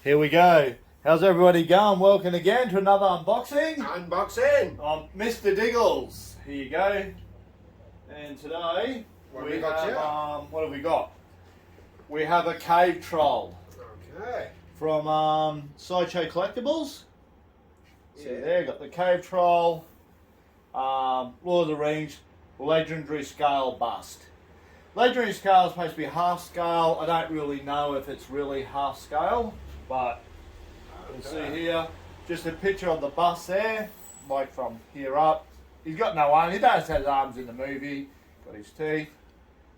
Here we go. How's everybody going? Welcome again to another unboxing. Unboxing. I'm Mr. Diggles. Here you go. And today What have we got here? what have we got? We have a cave troll Okay. from Sideshow Collectibles. See Yeah. there, got the cave troll, Lord of the Rings, legendary scale bust. Legendary scale is supposed to be half scale. I don't really know if it's really half scale, but you'll see here, just a picture of the bust there, like from here up. He's got no arms. He does have his arms in the movie. Got his teeth,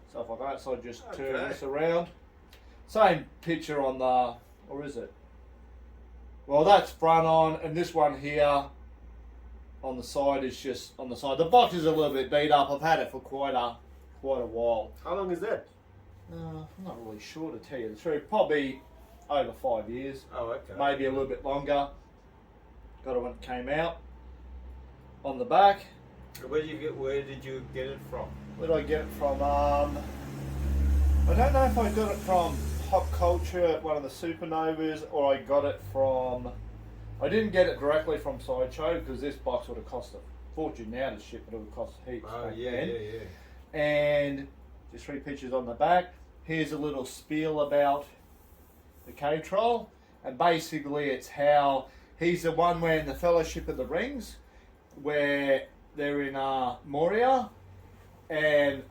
stuff like that. So I just turn this around. Same picture on the, or is it? Well, that's front on, and this one here on the side is just on the side. The box is a little bit beat up. I've had it for quite a while. How long is that? I'm not really sure to tell you the truth. Probably over 5 years, Oh, okay. maybe a little bit longer. Got it when it came out. On the back, Where did you get it from? where did I get it from? I don't know if I got it from Pop Culture at one of the Supernovas, or I got it from. I didn't get it directly from Sideshow because this box would have cost a fortune now to ship, but it would cost heaps. Oh, back yeah, then. yeah. And just 3 pictures on the back. Here's a little spiel about the cave troll, and basically it's how he's the one wearing the Fellowship of the Rings, where they're in Moria, and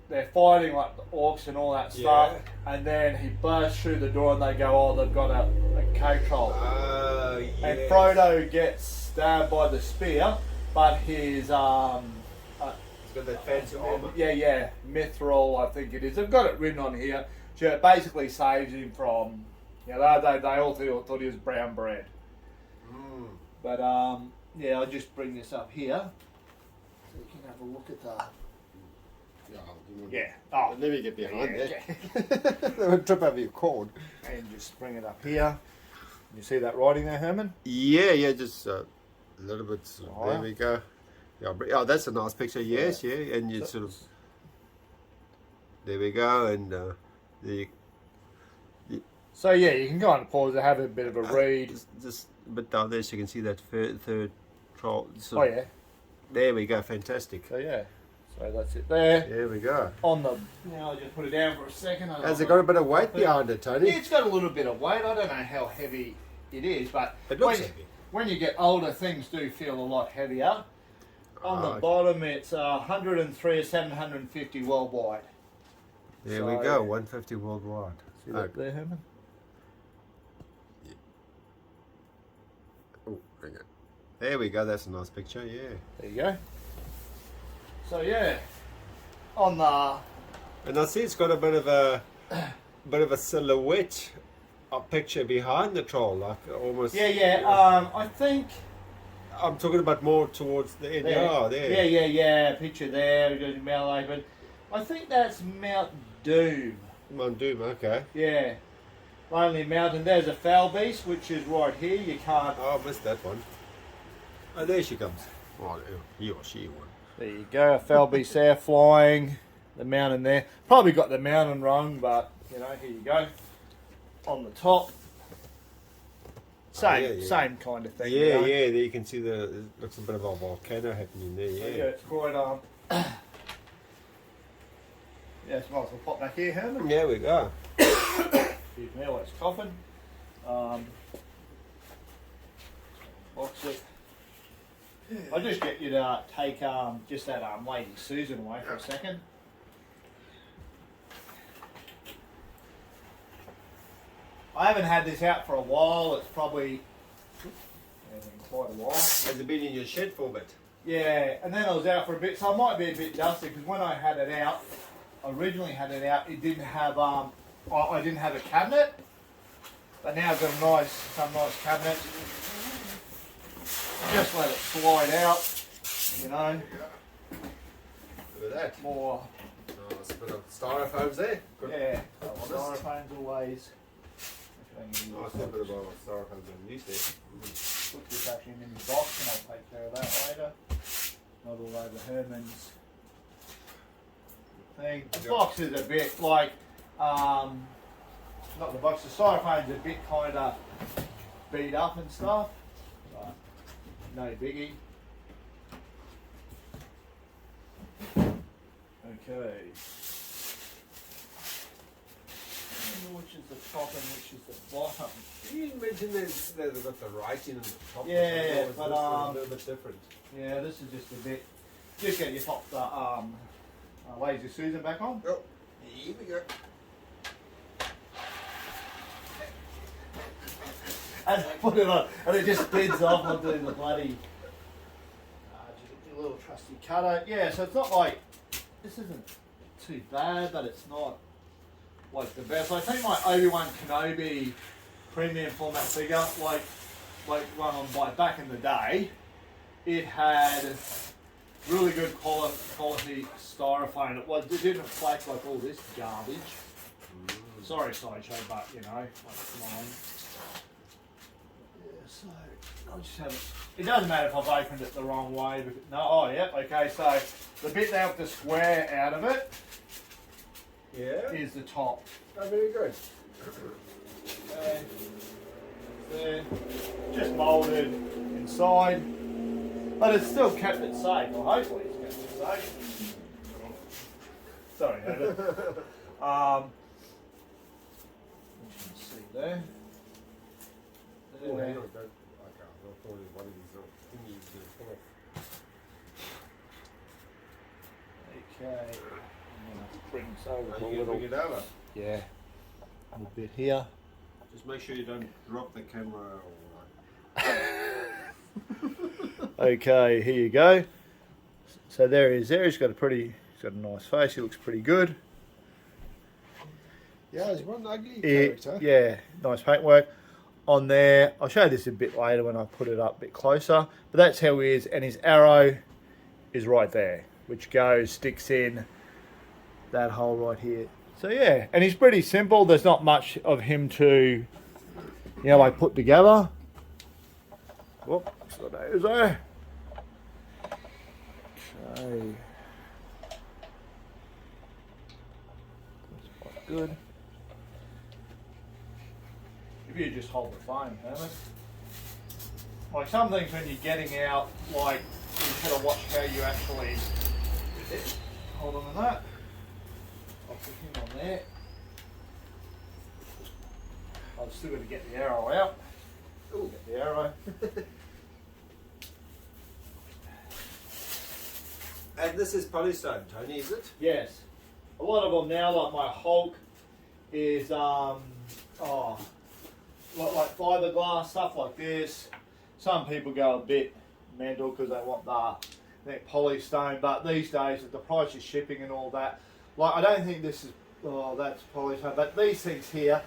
they're fighting like the orcs and all that stuff, and then he bursts through the door and they go, oh, they've got a cave troll. Oh, yeah. And Frodo gets stabbed by the spear, but his It's got that fancy armor. yeah, Mithril, I think it is. They've got it written on here. So it basically saves him from, they all thought he was brown bread. Mm. But yeah, I'll just bring this up here so you can have a look at that. Yeah. Oh, Let me get behind yeah, that. They would trip over your cord. and just bring it up here. You see that writing there, Herman? Yeah, just a little bit. Oh, There yeah. we go. Yeah, oh, that's a nice picture. Yes, yeah, and you So- sort of. There we go, and So yeah, you can kind of pause and have a bit of a read. just a bit down there, so you can see that third troll. Oh yeah. There we go, fantastic. So yeah. So that's it there. There we go. On the, I'll just put it down for a second. Has it got a bit of weight behind it, Tony? Yeah, it's got a little bit of weight. I don't know how heavy it is, but It looks heavy. when you get older, things do feel a lot heavier. On the Right. bottom, it's 103 or 750 worldwide. There we So- go, 150 worldwide. See that there, Herman? Oh, hang on. There we go, that's a nice picture, yeah. There you go. So yeah, on the And I see it's got a bit of a silhouette, a picture behind the troll, like almost. I think I'm talking about more towards the end. there. Oh, there. Yeah. Picture there. It goes in Mount Open. I think that's Mount Doom. Mount Doom, okay. Yeah, Lonely Mountain. There's a foul beast, which is right here. You can't. Oh, I missed that one. Oh, there she comes. Oh, he or she one. There you go, a foul beast there flying. The mountain there. Probably got the mountain wrong, but here you go. On the top. Same, yeah. same kind of thing. Yeah, there you can see it looks a bit of a volcano happening there, Yeah, yeah. it's quite yeah, it's nice. We'll pop back here, Herman. There we go. Excuse me, always coughing. Box it. I'll just get you to take just that Lady Susan away for a second. I haven't had this out for a while. It's probably been quite a while. Has it been in your shed for a bit? Yeah, and then I was out for a bit, so I might be a bit dusty because when I had it out, originally had it out, it didn't have I didn't have a cabinet, but now I've got some nice cabinet. Just let it slide out, Look at that. more. Oh, it's a bit of styrofoams there. Good. Yeah, Honest. styrophone's always. Nice little bit of styrofoams on use there. Put this actually in the box and I'll take care of that later. Not all over Herman's thing. The box is a bit like not the box. The styrophone's a bit kind of beat up and stuff. But no biggie. Okay. Which is the top and which is the bottom? You mentioned they've got the writing on the top. Yeah, or but this a little bit different. Yeah, this is just a bit. Just get your top lazy Susan back on. Oh, here we go. And put it on, and it just bids off onto the bloody. Just your little trusty cutter. Yeah, so it's not like this isn't too bad, but it's not like the best. I think my Obi-Wan Kenobi premium format figure, like one on by back in the day, it had really good quality styrofoam. It didn't flake like all this garbage. Sorry, Sideshow, but you know, like mine. Yeah, so I'll just have it. It doesn't matter if I've opened it the wrong way. Because, no, oh yep, okay. So the bit there with the square out of it is the top. Oh, very good. Okay. There, just moulded inside, but it's still kept it safe. Well, hopefully it's kept it safe. Sorry, Heather. You can see there. Oh, There. hang on, don't. Okay, I thought it was one of these little thingies that come off. Okay. I'm gonna bring this over Are a you going to little. bring it over? Yeah. A little bit here. Just make sure you don't drop the camera or Okay, here you go. So there he is. There he's got a nice face. He looks pretty good. Yeah, there's one ugly character. Yeah, nice paintwork on there. I'll show you this a bit later when I put it up a bit closer. But that's how he is, and his arrow is right there, which sticks in that hole right here. So yeah, and he's pretty simple. There's not much of him to, like put together. Whoop, so that is there. Okay. That's quite good. If you just hold the phone, Herman. Like some things when you're getting out, like you gotta watch how you actually hold on to that. I'll put him on there. I've still got to get the arrow out. Ooh, get the arrow. And this is polystone, Tony, is it? Yes. A lot of them now, like my Hulk, is like fiberglass, stuff like this. Some people go a bit mental because they want that polystone, but these days with the price of shipping and all that, like I don't think this is, that's polystone, but these things here,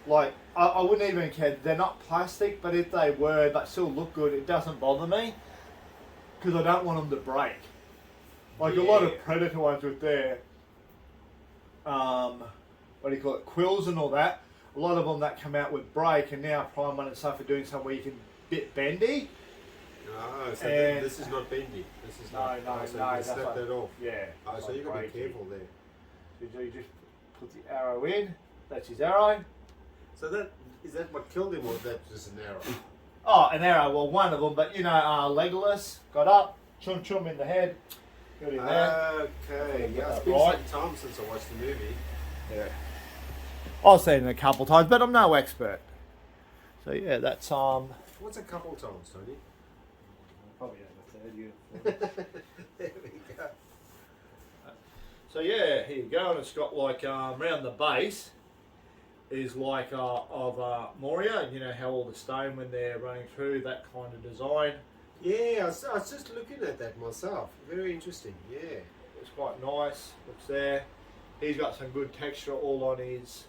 like I wouldn't even care. They're not plastic, but if they were, but still look good, it doesn't bother me because I don't want them to break. Like a lot of Predator ones with their, what do you call it, quills and all that. A lot of them that come out with break, and now Prime One and stuff are doing something where you can bit bendy. Oh, so And this is not bendy. This is No, not. no, so no, you that's can snap like- that off. Yeah. Oh, so you got to be careful there. So you just put the arrow in. That's his arrow. So is that what killed him, or is that just an arrow? Oh, an arrow. Well, one of them, but Legolas got up, chum chum in the head, got in there. Okay, yeah, it's been Right. some time since I watched the movie. Yeah. I've seen it a couple times, but I'm no expert. So yeah, that's What's a couple times, Tony? probably over 30. There we go. So yeah, here you go, and it's got like around the base is like of Moria. You know how all the stone when they're running through, that kind of design. Yeah, I was just looking at that myself. Very interesting. Yeah. It's quite nice. Looks there. He's got some good texture all on his.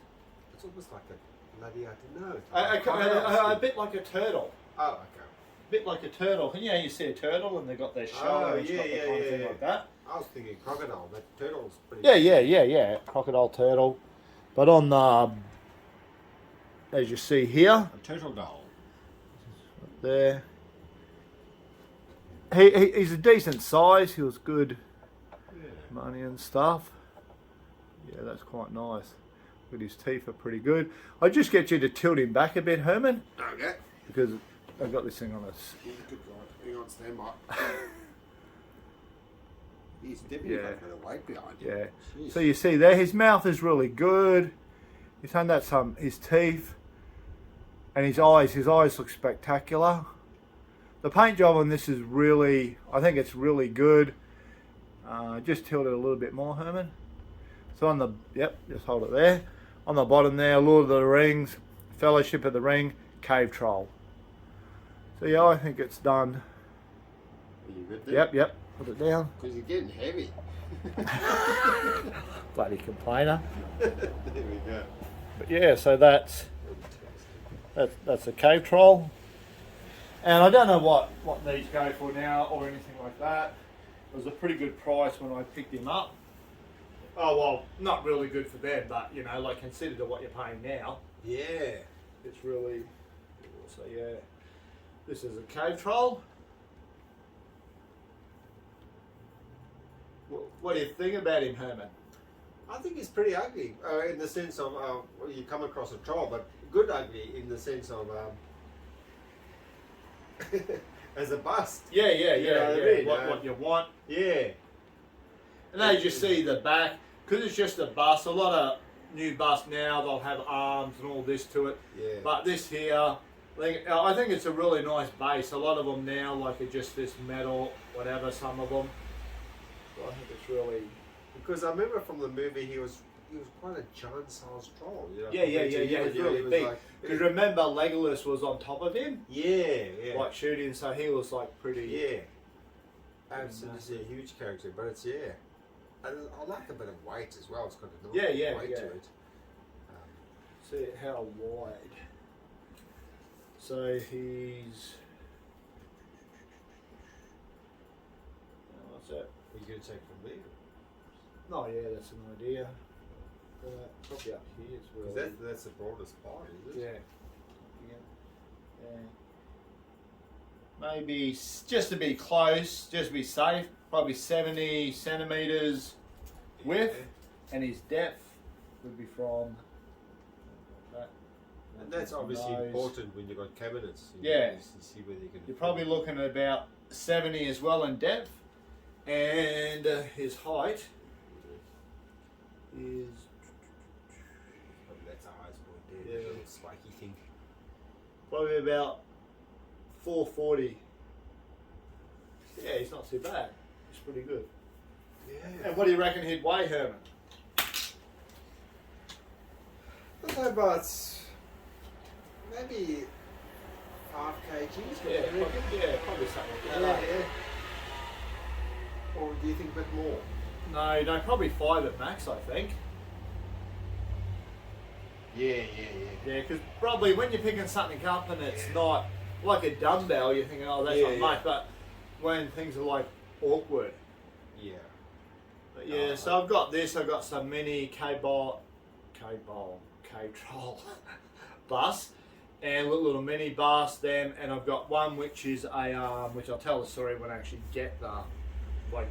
It's almost like a bloody, I don't know. A bit like a turtle. Oh, okay. Bit like a turtle. You know, you see a turtle and they've got their shell Oh, and it's got the kind of thing like that. I was thinking crocodile. That turtle's pretty. Yeah. Crocodile turtle. But on the, as you see here, A turtle doll. there. He's a decent size. He was good Yeah. money and stuff. Yeah, that's quite nice. But his teeth are pretty good. I just get you to tilt him back a bit, Herman, Okay. because I've got this thing on us. Good God. Hang on, stand by. He's definitely got a bit of weight behind him. Yeah. Jeez. So you see there, his mouth is really good. He's done that some. His teeth and his eyes. His eyes look spectacular. The paint job on this is really, I think it's really good. Just tilt it a little bit more, Herman. So on the, yep, just hold it there. On the bottom there, Lord of the Rings, Fellowship of the Ring, Cave Troll. So yeah, I think it's done. Are you good there? Yep. Put it down. Because you're getting heavy. Bloody complainer. There we go. But yeah, so that's a cave troll. And I don't know what these go for now or anything like that. It was a pretty good price when I picked him up. Oh well, not really good for them, but you know, like considered to what you're paying now, Yeah. it's really. So yeah, this is a cave troll. What do you think about him, Herman? I think he's pretty ugly in the sense of you come across a troll, but good ugly in the sense of as a bust. Yeah. You know what I mean? What you want. Yeah. And they just see the back, because it's just a bust. A lot of new busts now, they'll have arms and all this to it. Yeah. But this here, I think it's a really nice base. A lot of them now, like, are just this metal, whatever, some of them. So I think it's really... Because I remember from the movie he was quite a giant-sized troll. You know, Yeah. compared to you, He's you know, really he was big. like- Because remember, Legolas was on top of him, Yeah. like shooting, so he was like pretty... Yeah. Absolutely a huge character, but it's And I like a bit of weight as well. It's got a nice weight to it. See how wide. So he's... What's that? Are you going to take from there? Oh yeah, that's an idea. Probably up here as well. 'Cause that's the broadest part, is it? Yeah. Maybe just to be close, just to be safe, probably 70 centimeters width, and his depth would be from that. And that's obviously nose. important when you've got cabinets. Yeah. You see whether you can. You're probably looking at about 70 as well in depth, and his height is Probably that's the highest point there. Yeah. The little spiky thing. probably about 440. Yeah, he's not too bad. He's pretty good. Yeah. And what do you reckon he'd weigh, Herman? I'd say about maybe 5 kgs. Yeah, probably something like Yeah, that. Or do you think a bit more? No, probably 5 at max, I think. Yeah. Yeah, because probably when you're picking something up and it's not like a dumbbell, you're thinking, oh, that's Yeah, not much. But when things are like awkward. Yeah. But yeah, so I've got this. I've got some mini cave troll bus, and little mini bus. Them, and I've got one which is a which I'll tell the story when I actually get the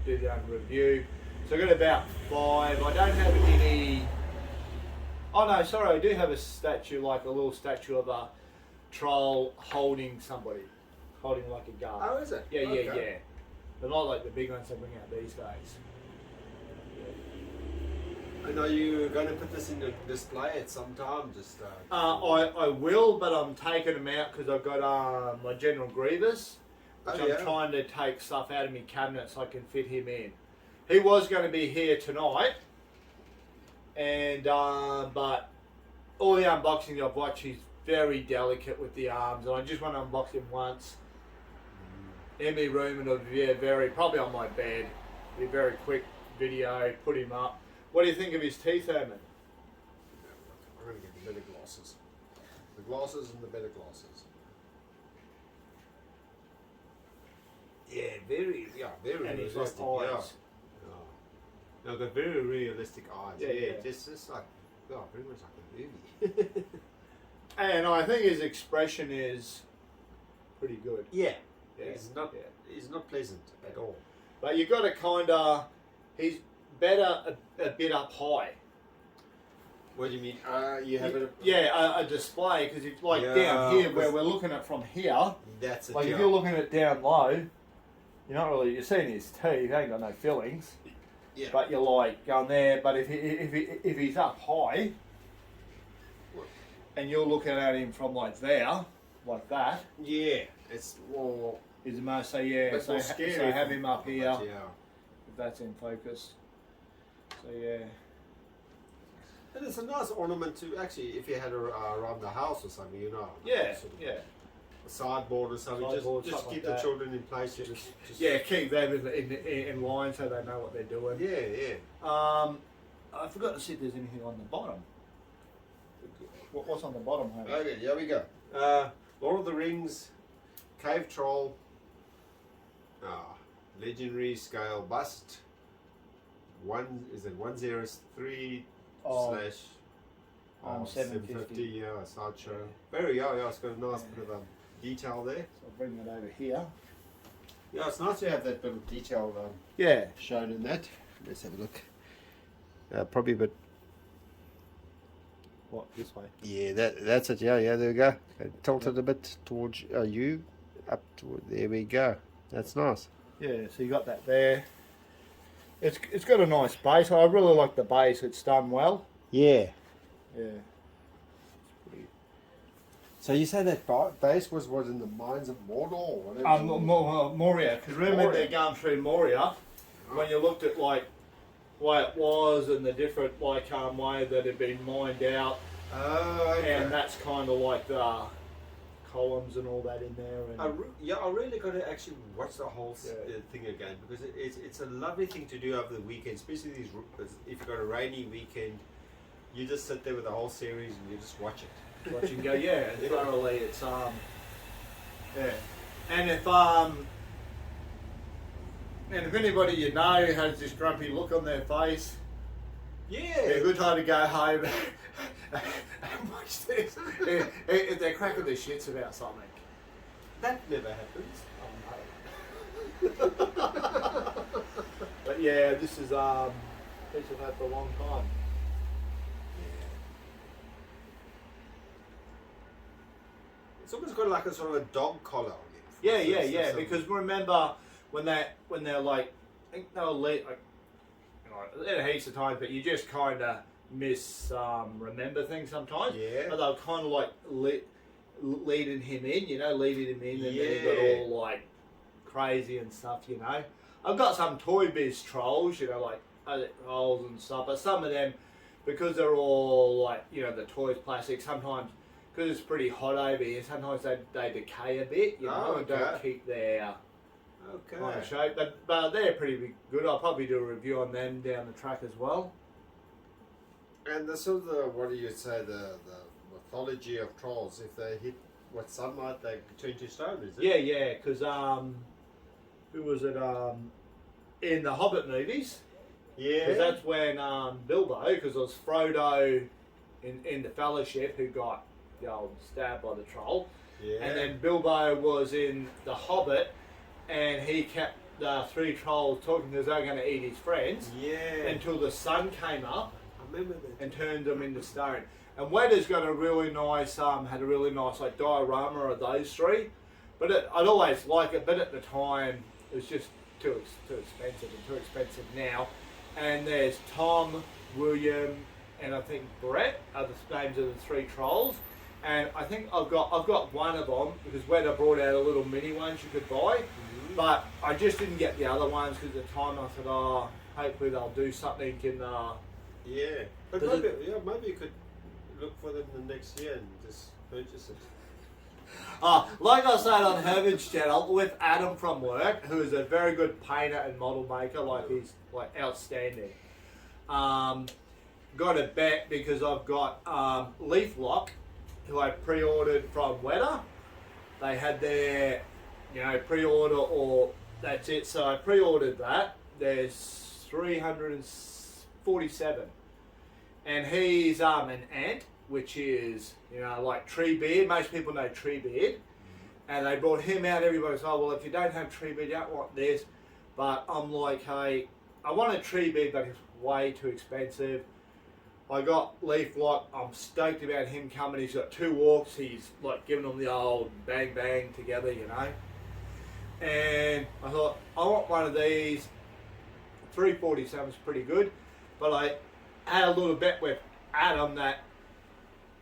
do the review. So I've got about 5. I don't have any. Oh no, sorry, I do have a statue, like a little statue of a troll holding somebody, holding like a guard. Oh, is it? Yeah. Okay. They're not like the big ones they bring out these days. And are you going to put this in the display at some time? Just I will, but I'm taking them out because I've got my General Grievous, which I'm trying to take stuff out of my cabinet so I can fit him in. He was going to be here tonight, and but all the unboxing I've watched, he's very delicate with the arms, and I just want to unbox him once in my room, and it'll be probably on my bed. Be a very quick video, put him up. What do you think of his teeth, Herman? I'm going to get the better glasses. The glasses and the better glasses. Very And he's realistic. got eyes. No, they're very realistic eyes. Yeah. Just like, pretty much like a movie. And I think his expression is pretty good. Yeah. Yeah. It's not pleasant at all. But you got to he's better a bit up high. What do you mean? You have it. Yeah, a display, because it's like Yeah, down here where 'cause- we're looking at from here. That's it. Like yeah. if you're looking at down low, you're not really, you're seeing his teeth, he ain't got no fillings. Yeah. But you're like going there. But if he's up high, and you're looking at him from like there, like that, Yeah, it's more. is the most. So yeah, That's so, more scary. so have him up here But, yeah. if that's in focus. So yeah. And it's a nice ornament to actually, if you had it around the house or something, you know. Yeah, sort of yeah. A sideboard or something. Sideboard, just something keep like the that. children in place. Just Yeah, keep them in line so they know what they're doing. Yeah. I forgot to see if there's anything on the bottom. What's on the bottom, Homer? Okay, here we go. Lord of the Rings, Cave Troll, legendary scale bust. 103 Oh, slash 750. Yeah, sideshow. Very yeah, it's got a nice bit of detail there. So I'll bring that over here. Yeah, it's nice to have that bit of detail Yeah. shown in that. Let's have a look. Probably a bit. What, this way? Yeah, that's it. Yeah, there we go. Tilt it a bit towards you. Up toward there we go. That's nice. Yeah, so you got that there. It's got a nice base. I really like the base. It's done well. Yeah. Yeah. So you say that base was in the mines of Mordor or whatever? Moria, because remember Moria. they're going through Moria. When you looked at like way it was and the different way that had been mined out, Oh, okay. and that's kind of like the columns and all that in there. And I really got to actually watch the whole Yeah. thing again because it's a lovely thing to do over the weekend, especially if you've got a rainy weekend. You just sit there with the whole series and you just watch it. watch and go, yeah, thoroughly. It's yeah, and if anybody you know has this grumpy look on their face, Yeah. a good time to go home and watch this. If they're cracking their shits about something. That never happens. But yeah, this is had for a long time. It's almost got like a sort of a dog collar on it. Yeah. Because remember when they're like, I think they'll lead, like, heaps of times, but you just kind of remember things sometimes. Yeah. But they'll kind of like leading him in, leading him in, and then he got Yeah. all like crazy and stuff, I've got some Toy Biz trolls, like trolls and stuff, but some of them, because they're all like, the toys plastic, sometimes, because it's pretty hot over here, sometimes they decay a bit, and don't keep their kind of shape, but they're pretty good. I'll probably do a review on them down the track as well. And the sort of what do you say, the mythology of trolls, if they hit sunlight, they turn to stone, is it? Yeah, because who was it? In the Hobbit movies, Yeah. because that's when Bilbo, because it was Frodo in the Fellowship who got stabbed by the troll, Yeah. and then Bilbo was in the Hobbit, and he kept the three trolls talking because they were going to eat his friends Yeah. until the sun came up I remember that. and turned them into stone. And Wedder's got a really nice, had a really nice like diorama of those three. But I'd always like it, but at the time it was just too expensive now. And there's Tom, William, and I think Brett are the names of the three trolls. And I think I've got one of them because Wedder brought out a little mini ones you could buy. But I just didn't get the other ones because at the time I thought, hopefully they'll do something in Yeah. But Does maybe you could look for them the next year and just purchase it. like I said on Herman's channel with Adam from work, who is a very good painter and model maker, he's like outstanding. Got a bet because I've got Leaf Lock, who I pre-ordered from Weta. They had their pre-order, or that's it. So I pre-ordered that. There's 347, and he's an ant, which is like Treebeard. Most people know Treebeard, and they brought him out. Everybody's well, if you don't have Treebeard, you don't want this. But I'm like, hey, I want a Treebeard, but it's way too expensive. I got Leaf like I'm stoked about him coming. He's got 2 walks. He's like giving them the old bang bang together, you know. And I thought I want one of these. 347 is pretty good, but I had a little bet with Adam that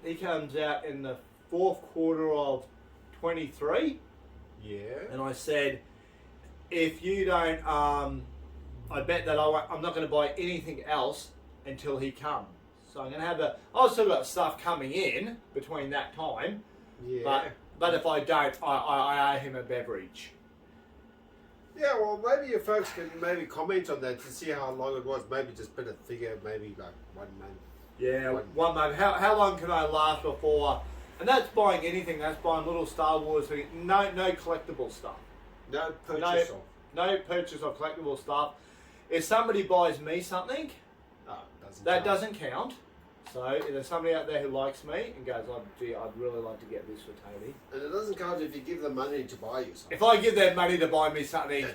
he comes out in the 4th quarter of 23, Yeah. and I said, if you don't, I bet that I'm not going to buy anything else until he comes. So I'm going to have I've still got stuff coming in between that time, Yeah. but if I don't, I owe him a beverage. Yeah, well, maybe your folks can maybe comment on that to see how long it was. Maybe just put a figure, maybe like 1 month. Yeah, 1 month. How long can I last before? And that's buying anything. That's buying little Star Wars thing. No collectible stuff. No purchase of. No purchase of collectible stuff. If somebody buys me something, No, doesn't that count. doesn't count. So if there's somebody out there who likes me and goes, oh, gee, I'd really like to get this for Toby. And it doesn't count if you give them money to buy you something. If I give them money to buy me something,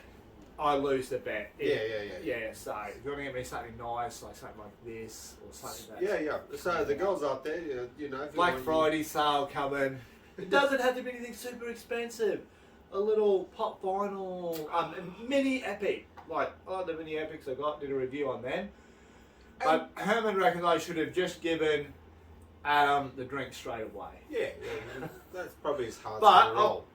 I lose the bet. Yeah. Yeah, so if you want to get me something nice, like something like this, or something like that. Yeah. So the girls out there, you know, if you Black want- Friday sale coming. It doesn't have to be anything super expensive. A little pop vinyl, mini epic. Like, the mini epics I got, did a review on them. But Herman reckons I should have just given Adam the drink straight away. Yeah, that's probably his hard But to roll.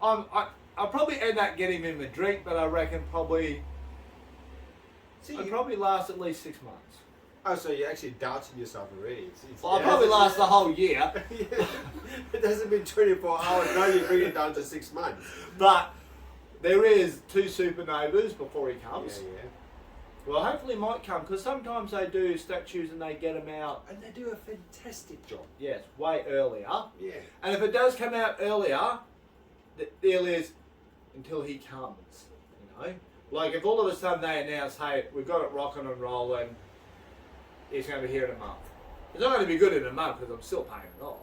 I'll probably end up getting him the drink, but I reckon See, I'd probably last at least 6 months. oh, so you're actually doubting yourself already. Well, I'll probably last the whole year. It hasn't been 24 hours. Now you bring it down to 6 months. But there is 2 supernovas before he Yeah, comes. yeah. Well, hopefully he might come, because sometimes they do statues and they get them out, And they do a fantastic job. yes, way earlier. Yeah. And if it does come out earlier, the deal is until he comes, you know? Like if all of a sudden they announce, hey, we've got it rocking and rolling, it's going to be here in a month. It's not going to be good in a month because I'm still paying it off.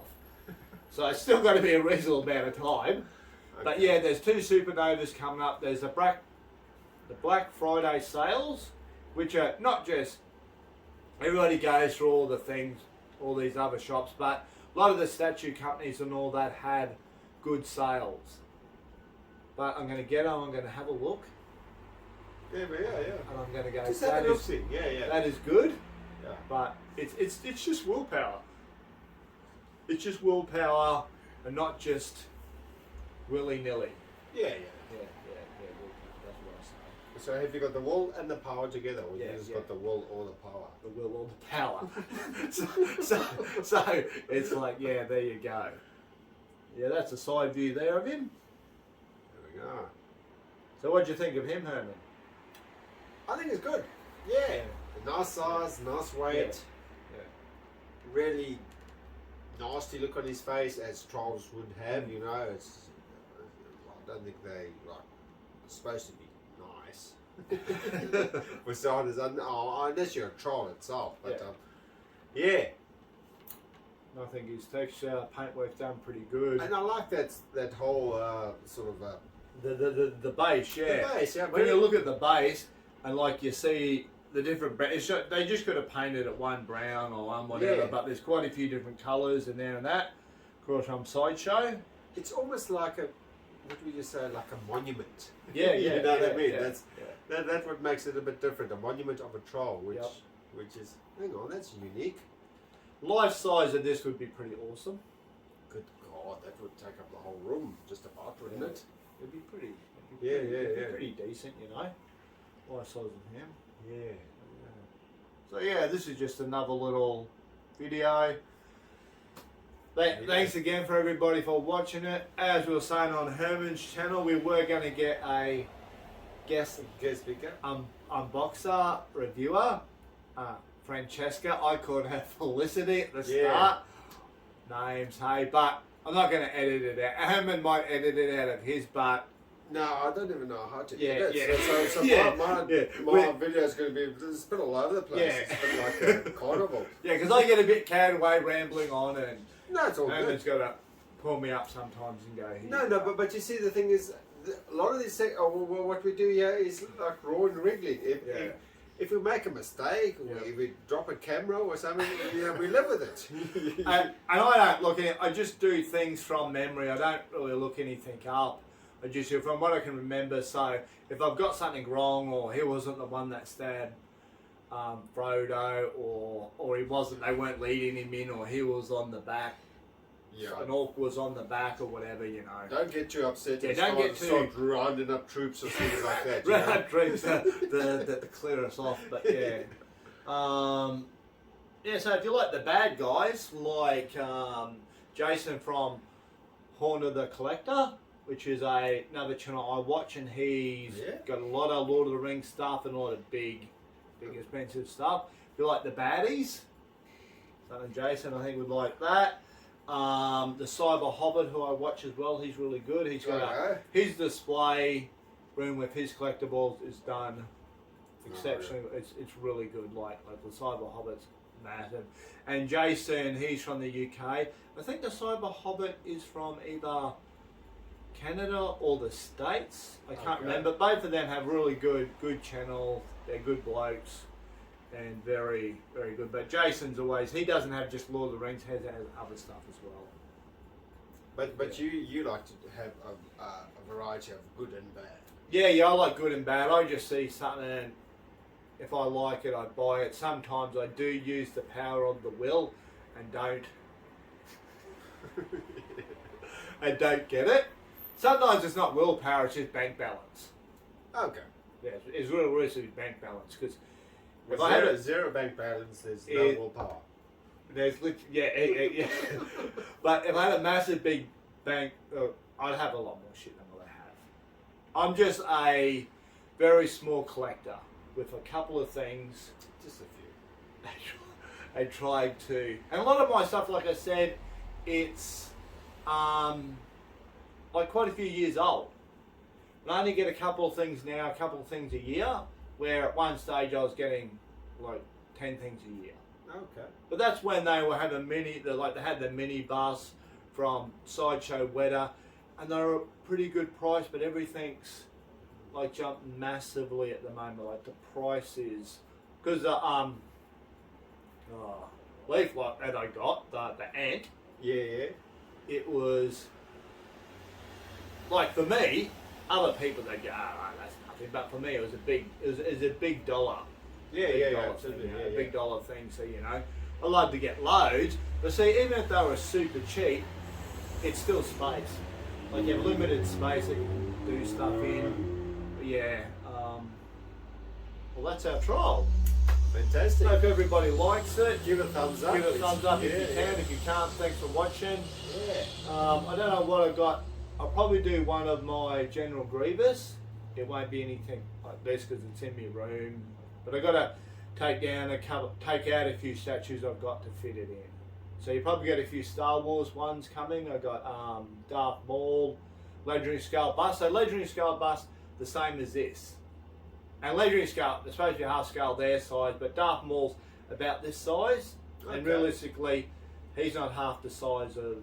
So it's still going to be a reasonable amount of time. But Okay. yeah, there's 2 supernovas coming up. There's the Black Friday sales, which are not just, everybody goes through all the things, all these other shops, but a lot of the statue companies and all that had good sales. But I'm going to get on, I'm going to have a look, Yeah, and I'm going to go, Just have that a look, is, see. Yeah. that is good, Yeah. but it's just willpower. It's just willpower and not just willy-nilly. Yeah. Yeah, willpower, that's what I say. So have you got the will and the power together, or Yeah, you just yeah. got the will or the power? The will or the power. so it's like, yeah, there you go. Yeah, that's a side view there of him. There we go. So what'd you think of him, Herman? I think it's good. Yeah. Nice size, nice weight. Yeah. Really nasty look on his face, as trolls would have. You know, it's. I don't think they like supposed to be nice. For starters, unless you're a troll itself. But yeah. I think his texture, paintwork's done pretty good. And I like that whole sort of. The base, yeah. The base, yeah. When you look at the base and like you see the different they just could have painted it one brown or one whatever, Yeah. but there's quite a few different colours in there and that. Of course, from Sideshow. It's almost like what would you say, like a monument. Yeah, You yeah. know what I yeah, mean? yeah, That's yeah. that's what makes it a bit different. A monument of a troll, which Yep. which is, hang on, that's unique. Life size of this would be pretty awesome. Good God, that would take up the whole room, just about, wouldn't Yeah. it? It'd be pretty. Yeah, it'd be yeah. pretty decent, you know. Life size of him. Yeah. So yeah, this is just another little video. Thanks again for everybody for watching it. As we were saying on Herman's channel, we were going to get a guest Guest speaker. unboxer reviewer, Francesca. I called her Felicity at the Yeah. start. Names, hey, but I'm not going to edit it out. Herman might edit it out of his, but No, I don't even know how to Yeah, do that. yeah. So Yeah, my yeah. video is going to be, it's been all over the place. Yeah. It's been like a carnival. yeah, because I get a bit carried away rambling on, and No, it's all Herman's good. got to pull me up sometimes and go, here No, you no, go. but you see, the thing is, a lot of these things, what we do here is like raw and wriggling. Yeah. if we make a mistake, or Yeah. if we drop a camera or something, we live with it. And I don't look at it, I just do things from memory. I don't really look anything up. I just do from what I can remember. So if I've got something wrong, or he wasn't the one that stabbed Frodo, or he wasn't, they weren't leading him in, or he was on the back, Yeah. an orc was on the back or whatever, you know. Don't get too upset. Yeah, and don't get start rounding up troops or things like that. you know? Red drinks to clear us off, but yeah. Yeah, so if you like the bad guys, like Jason from Horn of the Collector, which is another channel I watch, and he's Yeah. got a lot of Lord of the Rings stuff and a lot of big expensive stuff. If you like the baddies, Son and Jason, I think would like that. The Cyber Hobbit, who I watch as well, he's really good. He's got his display room with his collectibles is done exceptionally. It's really good. Like the Cyber Hobbit's massive. And Jason, he's from the UK. I think the Cyber Hobbit is from either Canada or the States. I can't remember. Both of them have really good channels. They're good blokes and very, very good. But Jason's always, he doesn't have just Lord of the Rings, he has other stuff as well. But you like to have a variety of good and bad. Yeah, I like good and bad. I just see something, and if I like it, I buy it. Sometimes I do use the power of the will and don't get it. Sometimes it's not willpower, it's just bank balance. Okay. Yeah, it's really bank balance, because if With I had zero bank balance, there's no It- willpower. there's yeah. But if I had a massive big bank, I'd have a lot more shit than what I have. I'm just a very small collector with a couple of things. Just a few. I tried to, and a lot of my stuff, like I said, it's like quite a few years old. I only get a couple of things now, a couple of things a year, where at one stage I was getting like 10 things a year. Okay. But that's when they were having they had the mini bus from Sideshow Weta, and they were a pretty good price, but everything's like jumped massively at the moment. Like the price is, because the leaflet that I got, the ant, Yeah. it was like, for me, other people they go, that's nothing, but for me it was a big dollar. Yeah, Big dollar absolutely. thing, Yeah, a yeah. big dollar thing. So I love to get loads, but see, even if they were super cheap, it's still space. Like you have limited space that you can do stuff in. But yeah. Well, that's our trial. Fantastic. Hope everybody likes it. Give it a thumbs up. Give it a thumbs up if Yeah, you can. yeah. If you can't, thanks for watching. Yeah. I don't know what I got. I'll probably do one of my General Grievous. It won't be anything like this because it's in my room. But I got to take out a few statues I've got to fit it in. So you probably get a few Star Wars ones coming. I got Darth Maul, Legendary Skull Bust. So Legendary Skull Bust, the same as this. And Legendary Skull, they're supposed to be half scale their size, but Darth Maul's about this size. And Okay. realistically, he's not half the size of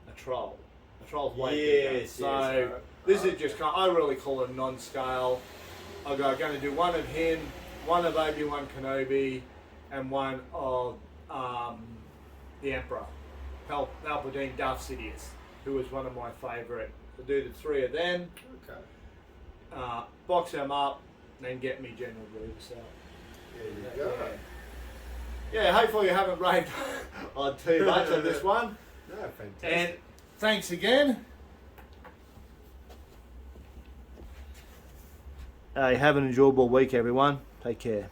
a troll. A troll's way bigger. Yes, So yes, this is just, I really call it non-scale. I'm going to do one of him, one of Obi-Wan Kenobi, and one of the Emperor, Palpatine, Darth Sidious, who was one of my favourite. So do the three of them, Okay. box them up, and then get me General Grievous out. There you go. Yeah, hopefully you haven't raved on too much on this one. No, fantastic. And thanks again. Have an enjoyable week, everyone. Take care.